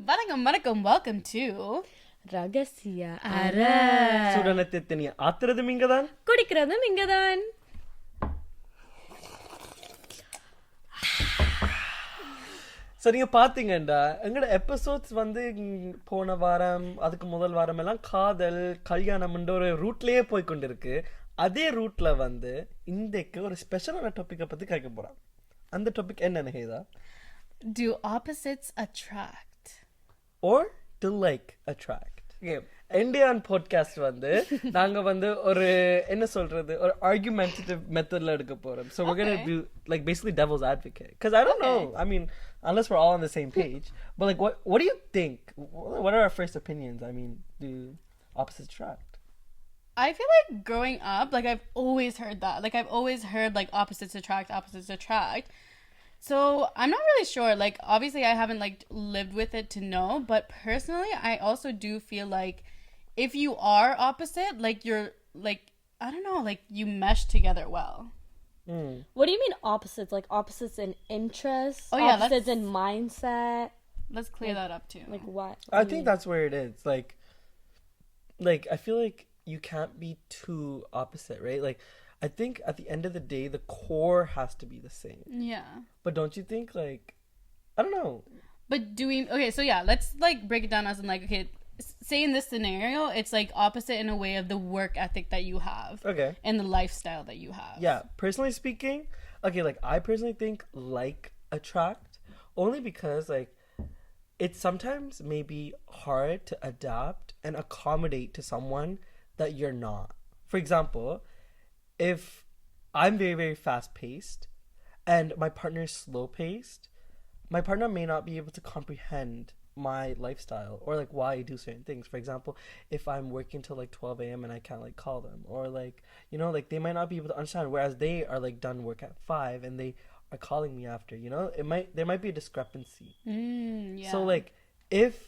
Vanakkam, welcome to Ragasiya. Arai. சுடனத்தின் ஆத்துறதும் இங்கதான் குடிக்கிறதும் இங்கதான். So நீங்கள் பார்த்தீங்கண்டா எங்களோட எபிசோட்ஸ் வந்து போன வாரம் அதுக்கு முதல் வாரம் எல்லாம் காதல் கல்யாணம்ன்ற ஒரு ரூட்லேயே போய் கொண்டிருக்கு. அதே ரூட்ல வந்து இன்றைக்கு ஒரு ஸ்பெஷலான டாப்பிக்கை பற்றி கேட்க போகிறோம். அந்த டாபிக் என்னன்னு ஹேதா? Do opposites attract? Or to like attract. Okay. Indian podcast வந்து நாங்க வந்து ஒரு என்ன சொல்றது ஒரு argumentative methodல எடுக்க போறோம். So we're gonna do like basically devil's advocate. Because I don't know. I mean, unless we're all on the same page. But like, what do you think? What are our first opinions? I mean, do opposites attract? I feel like growing up, like I've always heard that. Like I've always heard like opposites attract, opposites attract. So I'm not really sure. Like obviously I haven't like lived with it to know, but personally I also do feel like if you are opposite, like you're like I don't know, like you mesh together well. What do you mean opposites? Like opposites in interests? Oh, yeah, opposites in mindset? Let's clear that up too. Like what? I think that's where it is. Like I feel like you can't be too opposite, right? Like I think at the end of the day, the core has to be the same. Yeah. But don't you think, like, I don't know. But okay, so yeah, let's like break it down as in like, okay, say in this scenario, it's like opposite in a way of the work ethic that you have. Okay. And the lifestyle that you have. Yeah, personally speaking, okay, like, I personally think like attract, only because, like, it's sometimes maybe hard to adapt and accommodate to someone that you're not. For example, if I'm very, very fast-paced and my partner is slow-paced, my partner may not be able to comprehend my lifestyle or like why I do certain things. For example, if I'm working till like 12 a.m. and I can't like call them, or like, you know, like they might not be able to understand, whereas they are like done work at 5 and they are calling me after, you know, there might be a discrepancy. Yeah. So like if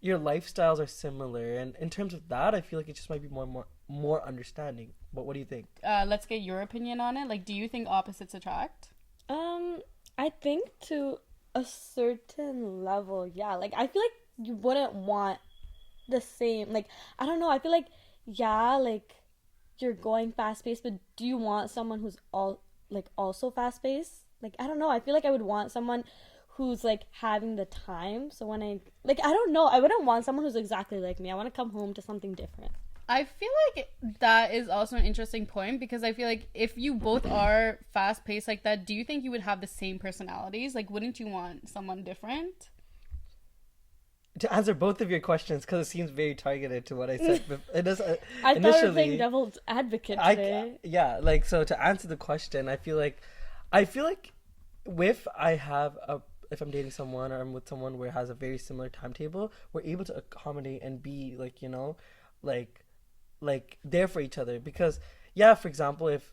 your lifestyles are similar, and in terms of that, I feel like it just might be more understanding. But what do you think? Let's get your opinion on it. Like, do you think opposites attract? I think to a certain level, yeah. Like I feel like you wouldn't want the same. Like I don't know. I feel like yeah, like you're going fast paced, but do you want someone who's also fast paced? Like I don't know. I feel like I would want someone who's like having the time. So when I don't know, I wouldn't want someone who's exactly like me. I want to come home to something different. I feel like that is also an interesting point, because I feel like if you both are fast paced like that, do you think you would have the same personalities? Like, wouldn't you want someone different? To answer both of your questions, because it seems very targeted to what I said. It does. I thought we were playing devil's advocate today. Yeah, like, so to answer the question, I feel like if I'm dating someone or I'm with someone where it has a very similar timetable, we're able to accommodate and be like, you know, like there for each other. Because yeah, for example, if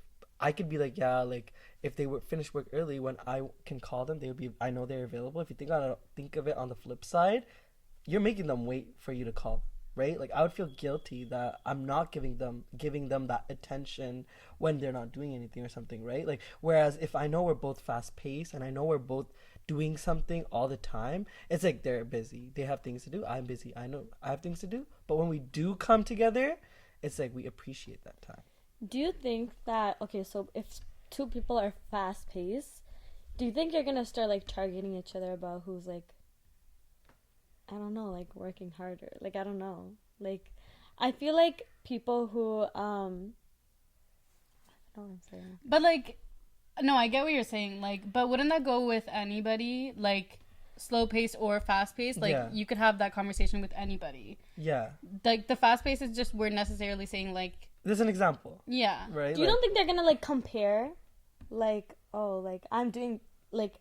I could be like, yeah, like if they would finish work early, when I can call them, they would be, I know they're available. If you think of it on the flip side, you're making them wait for you to call, right? Like I would feel guilty that I'm not giving them that attention when they're not doing anything or something, right? Like whereas if I know we're both fast paced and I know we're both doing something all the time, it's like they're busy, they have things to do, I'm busy, I know I have things to do, but when we do come together, it's like we appreciate that time. Do you think that, okay, so if two people are fast paced, do you think you're gonna start like targeting each other about who's like, I don't know, like working harder? Like I don't know, like I feel like people who I don't know what I'm saying. But like, no, I get what you're saying. Like, but wouldn't that go with anybody? Like slow paced or fast paced? Like you could have that conversation with anybody. Yeah. Like the fast paced is just, we're necessarily saying like, there's an example. Yeah. Right. Do you don't think they're gonna like compare, like, oh, like I'm doing like,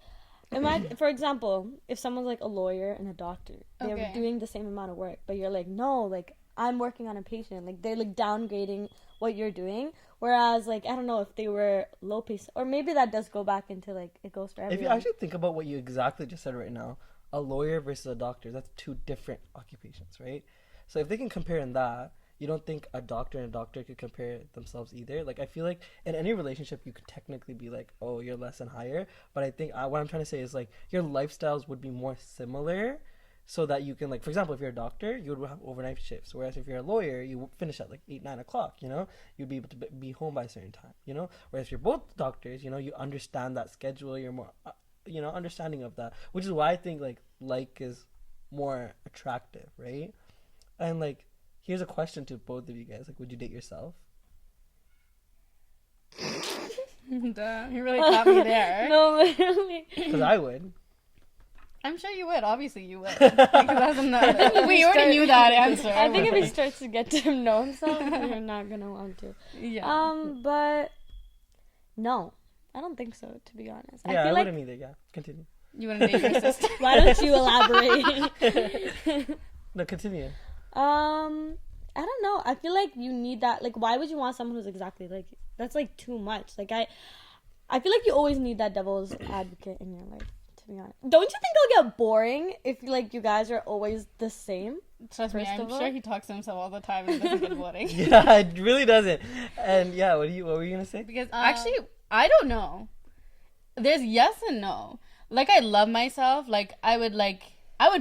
imagine for example, if someone's like a lawyer and a doctor, they're doing the same amount of work, but you're like, no, like I'm working on a patient. Like they're like downgrading what you're doing. Whereas like I don't know if they were low pace, or maybe that does go back into like it goes for everyone. If you actually think about what you exactly just said right now, a lawyer versus a doctor, that's two different occupations, right? So if they can compare in that, you don't think a doctor and a doctor could compare themselves either? Like I feel like in any relationship you could technically be like, oh, you're less and higher, but I think what I'm trying to say is like your lifestyles would be more similar so that you can, like, for example, if you're a doctor, you would have overnight shifts, whereas if you're a lawyer, you finish at like 8, 9 o'clock, you know, you'd be able to be home by a certain time, you know, whereas if you're both doctors, you know, you understand that schedule, you're more you know, understanding of that, which is why I think like is more attractive, right? And like, here's a question to both of you guys, like, would you date yourself? Duh, you really caught me there. No, literally. Because I would. I'm sure you would. Obviously, you would. We already knew that answer. I think if he starts to get to know himself, you're not gonna want to. Yeah. But no, I don't think so. To be honest, Yeah, I feel wouldn't either. Yeah, continue. You want to date your sister? Why don't you elaborate? No, continue. I don't know. I feel like you need that. Like, why would you want someone who's exactly like you? That's like too much. Like, I feel like you always need that devil's advocate in your life. To be honest, don't you think it'll get boring if like you guys are always the same? Trust me, I'm sure he talks to himself all the time and it doesn't get boring. Yeah, it really doesn't. And yeah, what were you gonna say? Because actually, I don't know. There's yes and no. Like, I love myself. Like, I would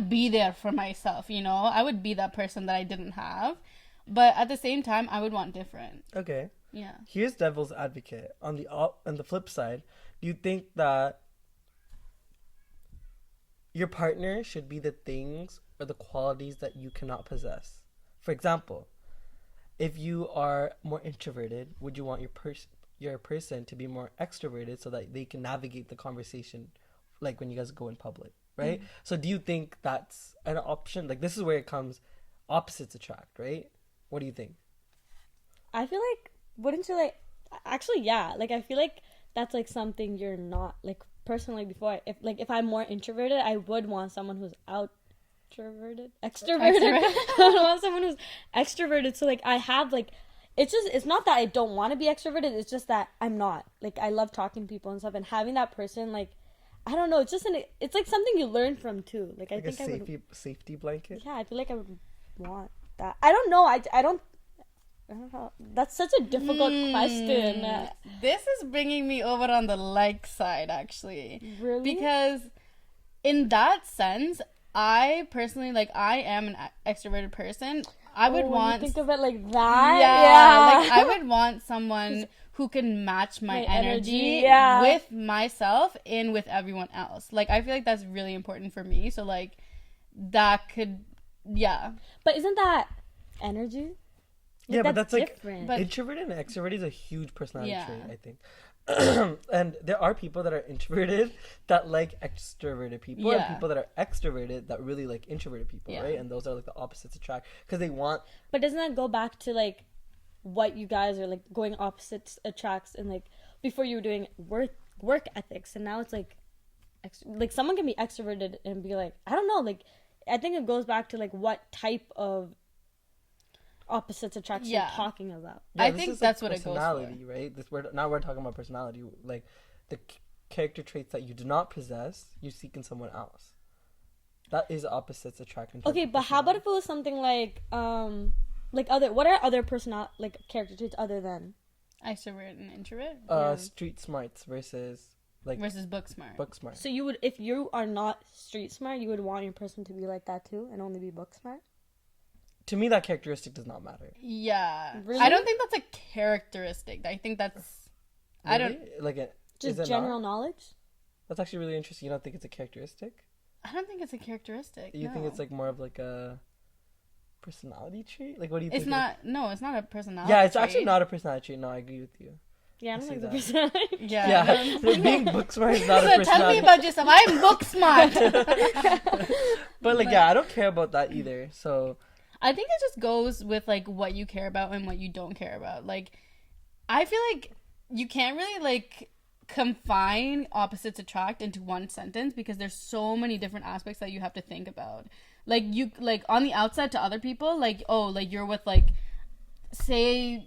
be there for myself, you know? I would be that person that I didn't have. But at the same time, I would want different. Okay. Yeah. Here's devil's advocate. On the flip side, do you think that your partner should be the things or the qualities that you cannot possess? For example, if you are more introverted, would you want your person to be more extroverted so that they can navigate the conversation, like when you guys go in public, right? Mm-hmm. So do you think that's an option? Like, this is where it comes, opposites attract, right? What do you think? I feel like, wouldn't you like, actually, yeah. Like, I feel like that's like something you're not, like, personally before. If I'm more introverted, I would want someone who's extroverted. I would want someone who's extroverted. So like, I have like, it's not that I don't want to be extroverted. It's just that I'm not. Like, I love talking to people and stuff, and having that person, like, I don't know. It's just it's like something you learn from too. Like, I think safety blanket. Yeah, I feel like I would want that. I don't know. I don't know. That's such a difficult question. This is bringing me over on the like side, actually. Really? Because in that sense, I personally, like, I am an extroverted person. I would want... When you think of it like that? Yeah. Like, I would want someone who can match my energy with myself and with everyone else. Like, I feel like that's really important for me. So, like, that could... Yeah. But isn't that energy? Yeah, but that's different. Like introverted and extroverted is a huge personality trait, I think. And there are people that are introverted that like extroverted people, and people that are extroverted that really like introverted people, right? And those are like the opposites attract because they want. But doesn't that go back to like what you guys are like going opposites attracts, and like before you were doing work ethics, and now it's like someone can be extroverted and be like, I don't know, like I think it goes back to like what type of opposites attract you're talking about. Yeah, I think that's what it goes for. Personality, right? We're talking about personality, like the character traits that you do not possess, you seek in someone else. That is opposites attract. Okay, but how about if it was something like what are other like character traits other than extrovert and introvert? Street smarts versus book smart. Book smart. So you would, if you are not street smart, you would want your person to be like that too, and only be book smart. To me, that characteristic does not matter. Yeah. Really? I don't think that's a characteristic. I think that's... Really? I don't... Like just general knowledge? That's actually really interesting. You don't think it's a characteristic? I don't think it's a characteristic. You think it's like more of like a personality trait? Like, what do you think? It's not a personality Yeah, it's trait. actually not a personality trait. No, I agree with you. Yeah, I don't think the personality. Yeah. Being book smart is not a personality. Tell me about yourself. I'm book smart. But like, I don't care about that either. So... I think it just goes with, like, what you care about and what you don't care about. Like, I feel like you can't really, like, confine opposites attract into one sentence because there's so many different aspects that you have to think about. Like, you, like, on the outside to other people, like, oh, like, you're with, like, say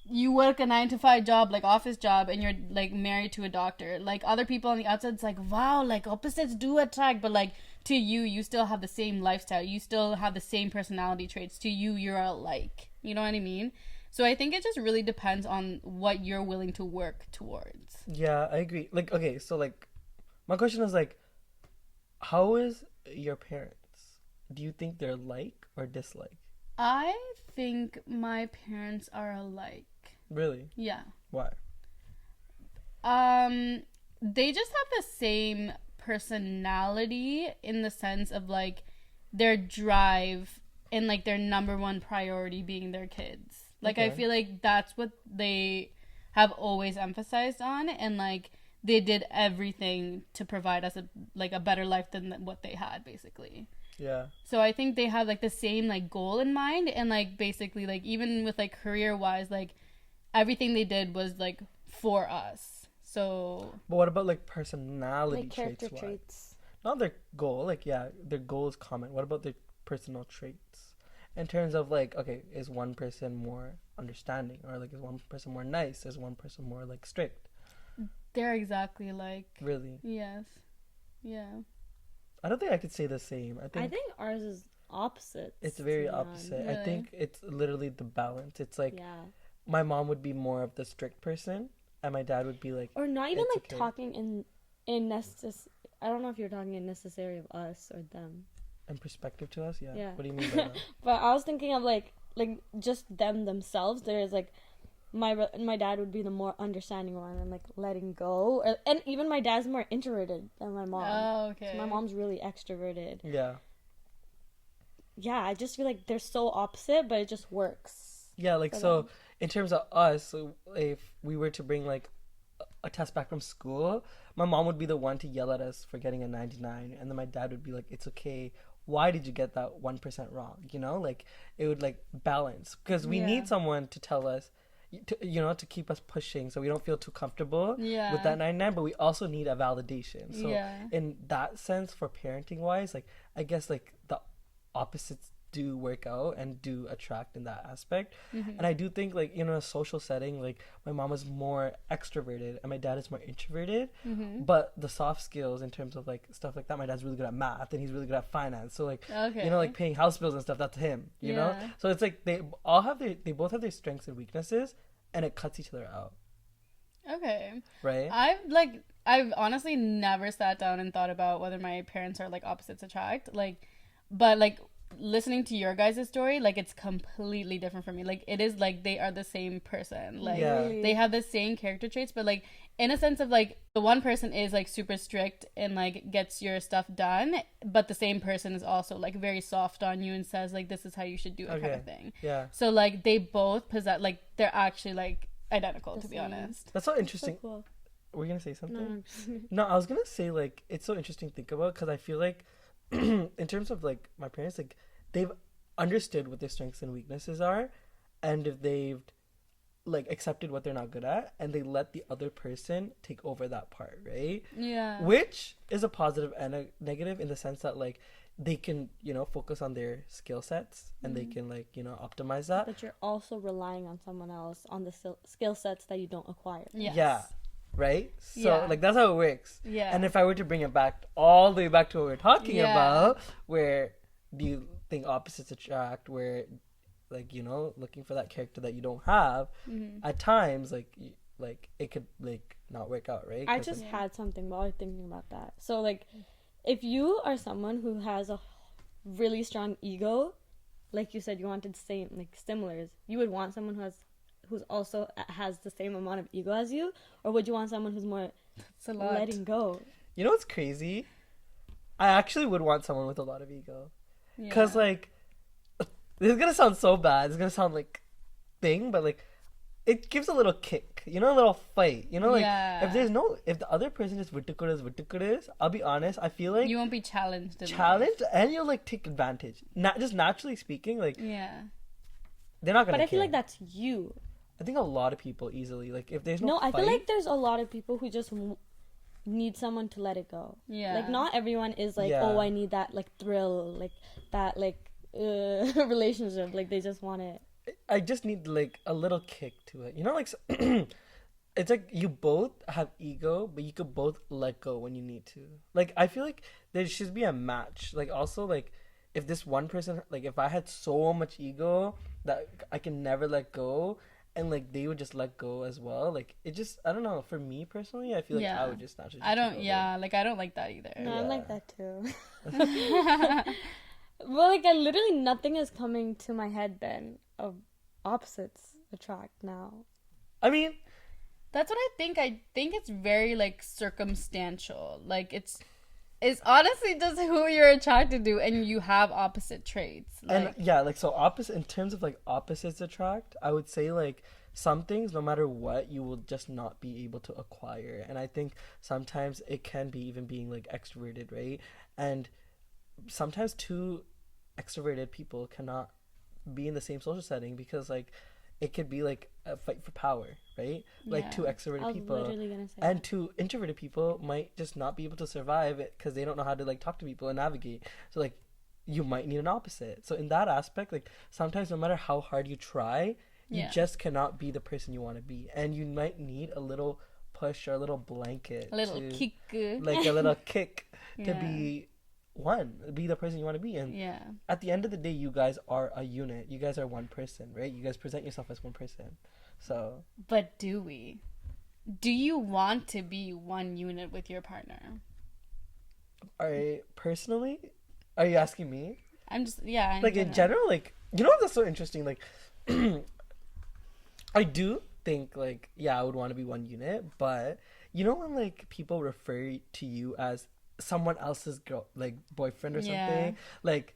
you work a 9-to-5 job, like, office job, and you're, like, married to a doctor. Like, other people on the outside, it's like, wow, like, opposites do attract, but, like, to you still have the same lifestyle. You still have the same personality traits. To you, you're alike. You know what I mean? So I think it just really depends on what you're willing to work towards. Yeah, I agree. Like, okay, so, like, my question is, like, how is your parents? do you think they're like or dislike? I think my parents are alike. Really? Yeah. Why? They just have the same personality in the sense of like their drive and like their number one priority being their kids. Like I feel like that's what they have always emphasized on, and like they did everything to provide us a better life than what they had, basically. Yeah. So I think they have like the same like goal in mind, and like basically like even with like career wise, like everything they did was like for us. So But what about like personality Like character traits? traits. Not their goal. Like, yeah, their goal is common. What about their personal traits? In terms of like, okay, is one person more understanding, or like is one person more nice? Is one person more like strict? they're exactly like. Really? Yes. Yeah. I don't think I could say the same. I I think think ours is opposite. it's very opposite. I Really? think it's literally the balance. It's like Yeah. my mom would be more of the strict person, and my dad would be like, Or not even It's like okay. talking in necessary. I don't know if you're talking in necessary of us or them. in perspective to us. Yeah. Yeah. What do you mean by that? But I was thinking of like just them themselves. There's like my dad would be the more understanding one and like letting go. And even my dad's more introverted than my mom. Oh, okay. So my mom's really extroverted. Yeah. Yeah, I just feel like they're so opposite, but it just works. Yeah, like for so them. in terms of us, so if we were to bring like a test back from school, my mom would be the one to yell at us for getting a 99, and then my dad would be like, "It's okay. Why did you get that 1% wrong?" You know, like it would like balance, because we Yeah. need someone to tell us to keep us pushing so we don't feel too comfortable Yeah. with that 99, but we also need a validation. So Yeah. in that sense, for parenting wise, like I guess like the opposites do work out and do attract in that aspect. Mm-hmm. And I do think like in a social setting, like my mom is more extroverted and my dad is more introverted, Mm-hmm. but the soft skills in terms of like stuff like that, my dad's really good at math and he's really good at finance, so like Okay. like paying house bills and stuff, that's him, you know. Yeah. So it's like they both have their strengths and weaknesses, and it cuts each other out, Okay. right? I've honestly never sat down and thought about whether my parents are like opposites attract. But like listening to your guys' story, like it's completely different for me. Like it is like they are the same person. Like Yeah. Really? they have the same character traits, but like in a sense of like the one person is like super strict and like gets your stuff done, but the same person is also like very soft on you and says like this is how you should do it kind Okay. of thing. Yeah, So like they both possess, like they're actually like identical, The to be same. honest. that's so So interesting. cool. Were you gonna say something? No. No, I was gonna say like it's so interesting to think about, because I feel like in terms of like my parents, like they've understood what their strengths and weaknesses are, and if they've like accepted what they're not good at, and they let the other person take over that part, right? Yeah. Which is a positive and a negative in the sense that like they can focus on their skill sets, and they can like optimize that. But you're also relying on someone else on the skill sets that you don't acquire. Yes. Yeah. Right? So Yeah. like that's how it works. Yeah. And if I were to bring it back all the way back to what we're talking Yeah. about, where do you think opposites attract, where like looking for that character that you don't have, Mm-hmm. at times like it could like not work out, right? I 'Cause, just like, had something while I was thinking about that. So like, if you are someone who has a really strong ego, like you said, you wanted same like similars, you would want someone who's also has the same amount of ego as you, or would you want someone who's more It's a lot. letting go? you know what's crazy? I actually would want someone with a lot of ego. Yeah. Because, like, this is going to sound so bad. It's going to sound like thing, but, like, it gives a little kick, a little fight. Like, Yeah. if the other person is is, I'll be honest, I feel like you won't be challenged. in life. challenged, and you'll, like, take advantage. Not just naturally speaking, like, Yeah. they're not going to But I feel like that's you. I think a lot of people easily, like, if there's No, no I fight, feel like there's a lot of people who just need someone to let it go. Yeah. Like not everyone is like, Yeah. oh, I need that like thrill, like that like relationship. Like they just want it. I just need like a little kick to it. Like it's like you both have ego, but you could both let go when you need to. Like I feel like there should be a match. Like also like if this one person, like if I had so much ego that I can never let go, and like they would just let go as well, like it just, I don't know, for me personally, I feel like Yeah. I would just naturally I just don't. take over. Yeah. Like I don't like that either. No, Yeah. I'm like that too. Well, like, I literally nothing is coming to my head then of opposites attract now. I mean, That's what I think. I think it's very like circumstantial. Like it's honestly just who you're attracted to, and you have opposite traits. Like, and yeah, like so opposite in terms of like opposites attract, I would say like some things, no matter what, you will just not be able to acquire. And I think sometimes it can be even being like extroverted, right? And sometimes two extroverted people cannot be in the same social setting because like it could be like a fight for power, right? Like Yeah. two I extroverted was people literally gonna say and two introverted people might just not be able to survive it because they don't know how to like talk to people and navigate. So like you might need an opposite. So in that aspect, like sometimes no matter how hard you try, you Yeah. just cannot be the person you want to be, and you might need a little push or a little blanket, a little to, kick. like a little kick to Yeah. be the person you want to be. And Yeah. at the end of the day, you guys are a unit. You guys are one person, right? You guys present yourself as one person. So But do we? Do you want to be one unit with your partner? personally, are you asking me? I'm just yeah. Like in general, like you know what's so interesting? Like I do think like yeah, I would want to be one unit, but you know when like people refer to you as someone else's girl, like boyfriend or Yeah. something, like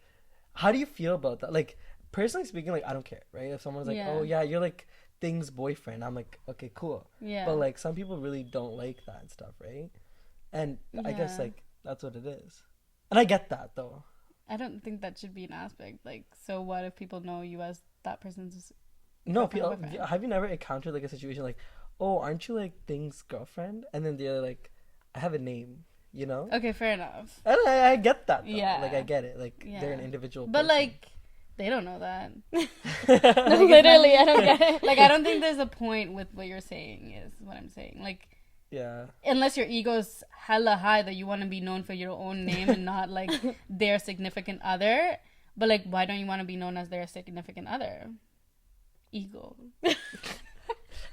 how do you feel about that? Like personally speaking, like I don't care, right? If someone's like, Yeah. oh yeah, you're like thing's boyfriend, I'm like, okay, cool. Yeah. But like some people really don't like that and stuff, right? And I guess Yeah. like that's what it is, and I get that though. I don't think that should be an aspect. Like, so what if people know you as that person's? No, Girlfriend or boyfriend. have you never encountered like a situation like, oh, aren't you like thing's girlfriend? And then they're like, I have a name, you know? Okay, fair enough. And I get that. Though. Yeah. Like I get it. Like they're an Yeah. individual. But person. like, they don't know that. No, literally, I don't get it. Like, I don't think there's a point with what you're saying. Is what I'm saying. Like, yeah, unless your ego's hella high that you want to be known for your own name and not like their significant other. But like, why don't you want to be known as their significant other? Ego.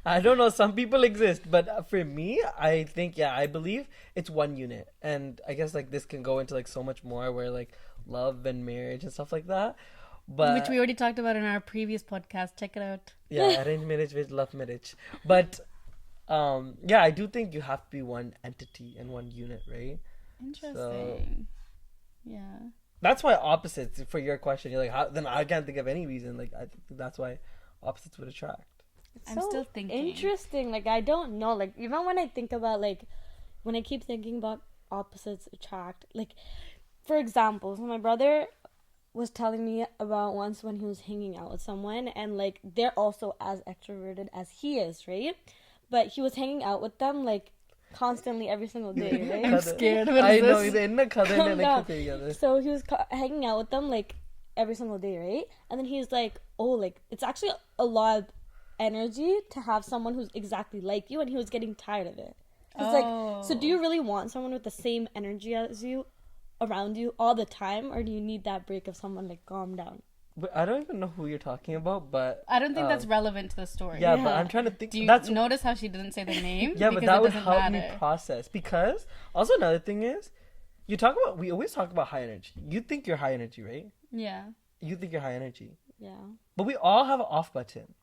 I don't know. Some people exist, but for me, I think yeah, I believe it's one unit, and I guess like this can go into like so much more where like love and marriage and stuff like that. But Which we already talked about in our previous podcast. Check it out. yeah, arranged marriage with love marriage. But yeah, I do think you have to be one entity and one unit, right? Interesting. Yeah. That's why opposites for your question. You're like, how, then I can't think of any reason. Like, I think that's why opposites would attract. I'm still thinking. Interesting. Like, I don't know. Like, even when I think about, like, when I keep thinking about opposites attract, like, for example, so my brother was telling me about once when he was hanging out with someone, and, like, they're also as extroverted as he is, right? But he was hanging out with them, like, constantly every single day, right? I'm scared. What is I know. this? Together. So he was hanging out with them like every single day, right? And then he's like, "Oh, like it's actually a lot of energy to have someone who's exactly like you," and he was getting tired of it. It's like, so do you really want someone with the same energy as you around you all the time, or do you need that break of someone like calm down? But I don't even know who you're talking about, but I don't think that's relevant to the story. yeah, but Yeah. I'm trying to think. Do you That's notice how she didn't say the name? yeah, but Because that it would doesn't help me matter. process. Because also another thing is, we always talk about high energy. You think you're high energy, right? Yeah. You think you're high energy, Yeah. but we all have an off button.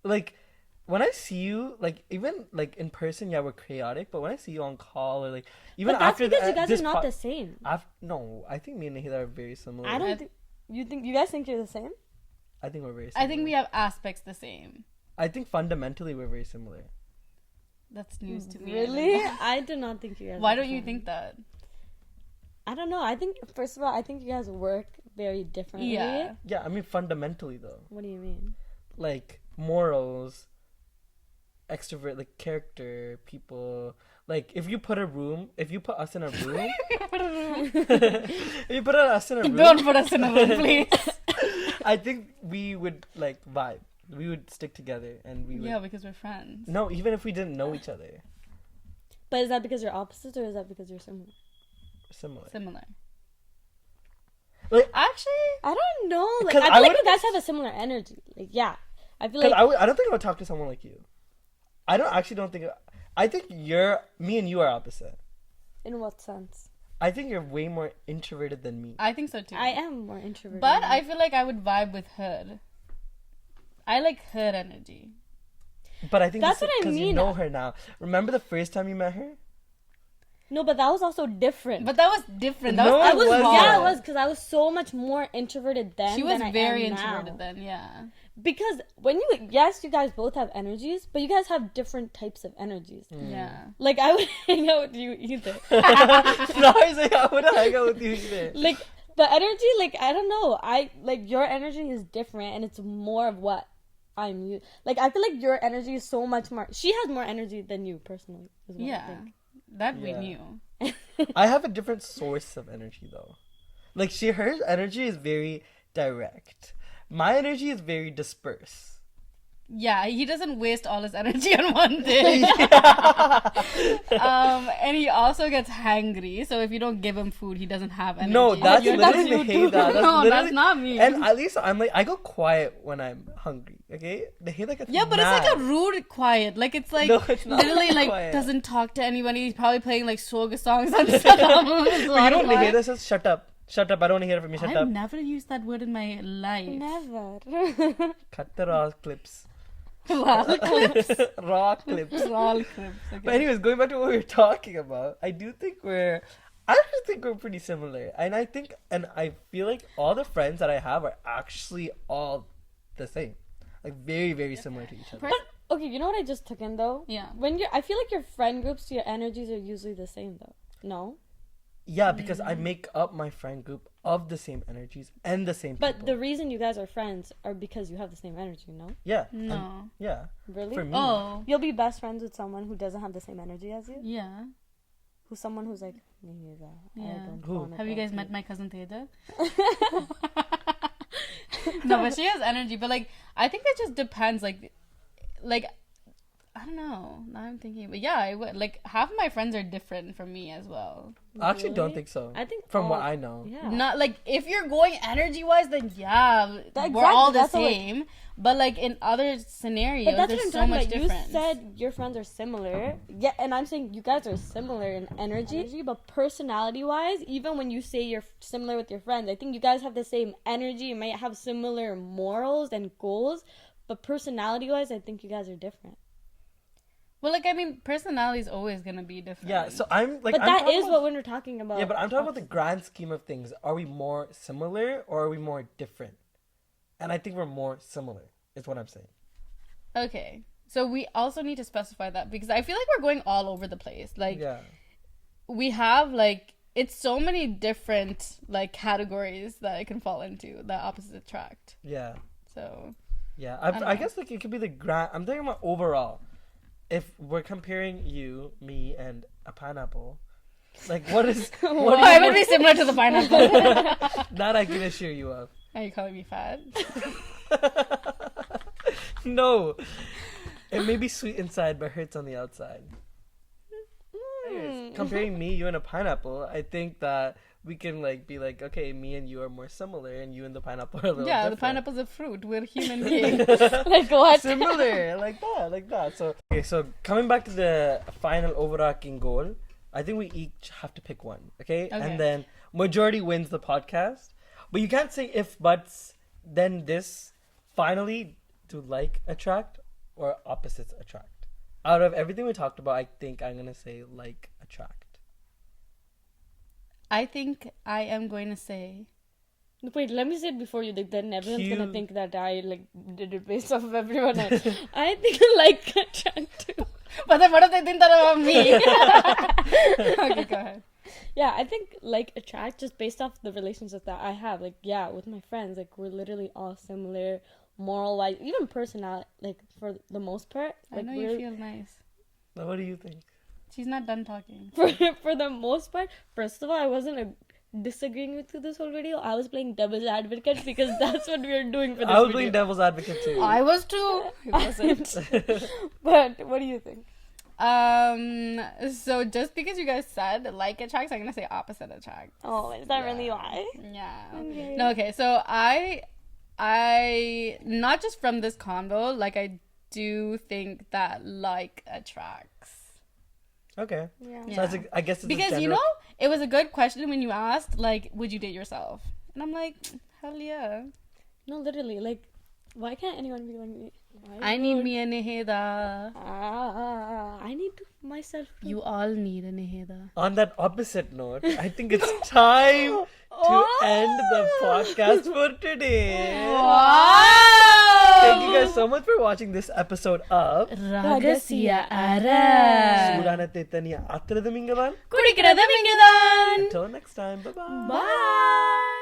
Like when I see you, like even like in person, yeah, we're chaotic. But when I see you on call or like even But that's after because you guys this are not the same. no, I think me and Nahida are very similar. I don't think you guys think you're the same. I think we're very similar. I think we have aspects the same. I think fundamentally we're very similar. That's news to me. Really? I do not think you guys. Why are the don't you same. think that? I don't know. I think first of all, I think you guys work very differently. Yeah. Yeah, I mean fundamentally though, What do you mean? like morals, extrovert, like character, people. Like if you put us in a room, if you put us in a room, Don't put us in a room, please. I think we would like vibe. We would stick together, and we would. Yeah, because we're friends. No, even if we didn't know each other, But is that because you're opposites or is that because you're similar? similar. Similar. Like, Actually, I don't know. Like Because I I feel like wouldn't- you guys have a similar energy. Like yeah, I feel because like I don't think I would talk to someone like you. I think me and you are opposite. in what sense? I think you're way more introverted than me. I think so too. I am more introverted. But I feel like I would vibe with her. I like her energy. But I think That's what I because you mean. know her now. Remember the first time you met her? No, but that was also different. But that was different. That No, was it wasn't. Yeah, it was because I was so much more introverted then. She was than very I am introverted now. then, yeah. Because when you guys both have energies, but you guys have different types of energies. Yeah. Like I would hang out with you either. No, I was like, I wouldn't hang out with you either. Like the energy, like I don't know. I like your energy is different, and it's more of what I'm used. Like I feel like your energy is so much more. She has more energy than you personally. Is what I Yeah. think. That we Yeah. knew. I have a different source of energy though. Like her energy is very direct. My energy is very dispersed. Yeah, he doesn't waste all his energy on one thing. And he also gets hangry. So if you don't give him food, he doesn't have energy. No, that's You're- literally you the too. hate that. That's No, literally, that's not me. And at least I'm like, I go quiet when I'm hungry. Okay, the hate that gets Yeah, but mad. it's like a rude quiet. Like it's like No, it's not literally like quiet. doesn't talk to anybody. He's probably playing like soga songs and stuff. But you know what the hate that says? Shut up. Shut up. I don't want to hear it from you. Shut I've up. never used that word in my life. Never. Cut the raw clips. Raw clips. Raw clips. Raw clips. Okay. But anyways, going back to what we were talking about, I actually think we're pretty similar. And I feel like all the friends that I have are actually all the same. Like very, very similar to each other. But okay, you know what I just took in though? Yeah. I feel like your friend groups, your energies are usually the same though. No? Yeah, because I make up my friend group of the same energies and the same But people. the reason you guys are friends are because you have the same energy, no? Yeah. No. Yeah. Really? For me. Oh. You'll be best friends with someone who doesn't have the same energy as you? Yeah. Who's someone who's like, neither. Yeah. I don't Who? wanna Have you go guys to met my cousin Teja? No, but she has energy. But like, I think it just depends. Like, I don't know. Now I'm thinking, but yeah, I would like half of my friends are different from me as well. I actually don't Really? think so. I think From what all- I know. Yeah. Not like if you're going energy wise, then yeah, we're Exactly, all the that's what, like- same. But like in other scenarios, But that's what there's I'm so talking much about. difference. You said your friends are similar. Yeah, and I'm saying you guys are similar in energy, but personality wise, even when you say you're similar with your friends, I think you guys have the same energy. You might have similar morals and goals, but personality wise, I think you guys are different. Well, like I mean, personality is always gonna be different. Yeah, so I'm like. But I'm that talking is about- what we're talking about. Yeah, but I'm talking about the grand scheme of things. Are we more similar or are we more different? And I think we're more similar, is what I'm saying. Okay, so we also need to specify that because I feel like we're going all over the place. Like Yeah. we have like it's so many different like categories that it can fall into that opposites attract. Yeah. So Yeah. don't I know. guess like it could be the grand. I'm talking about overall. If we're comparing you, me, and a pineapple, like what is. What I is would be similar to the pineapple. that I can assure you of. Are you calling me fat? No. It may be sweet inside but hurts on the outside. Anyways, comparing me, you, and a pineapple, I think that we can like be like, okay, me and you are more similar, and you and the pineapple are a little Yeah, different. the pineapple's a fruit. We're human beings. like what? Similar, like that. So okay, so coming back to the final overarching goal, I think we each have to pick one, okay? Okay. And then majority wins the podcast. But you can't say if buts, then this. Finally, do like attract or opposites attract? Out of everything we talked about, I think I'm gonna say like attract. I think I am going to say Wait, let me say it before you. Like, then everyone's gonna Cute. think that I like did it based off of everyone else. I think I like attract too. but then what if they think that about me? Okay, go ahead. Yeah, I think like attract just based off the relationships that I have. Like, yeah, with my friends, like we're literally all similar, moral wise, even personality. Like for the most part, I like know we're you feel nice. Now, what do you think? She's not done talking. for the most part. First of all, I wasn't disagreeing with you this whole video. I was playing devil's advocate because that's what we were doing for this I was video. playing devil's advocate too. I was too. It wasn't. But what do you think? So just because you guys said like attracts, I'm gonna say opposite attract. Oh, is that really why? Yeah. Okay. No, okay. So I not just from this convo, like I do think that like attracts. Okay. Yeah. Yeah. So that's I guess it's a Because general... it was a good question when you asked, like, would you date yourself? And I'm like, hell yeah. No, literally, like, why can't anyone be like me? I need me a Neheda. I need myself. You all need a Neheda. On that opposite note, I think it's time to end the podcast for today. Wow! Thank you guys so much for watching this episode of Ragasiya Arai. Surana Tetaniya Atrada Mingavan. Kudikrada Mingadan. Until next time, bye-bye. Bye.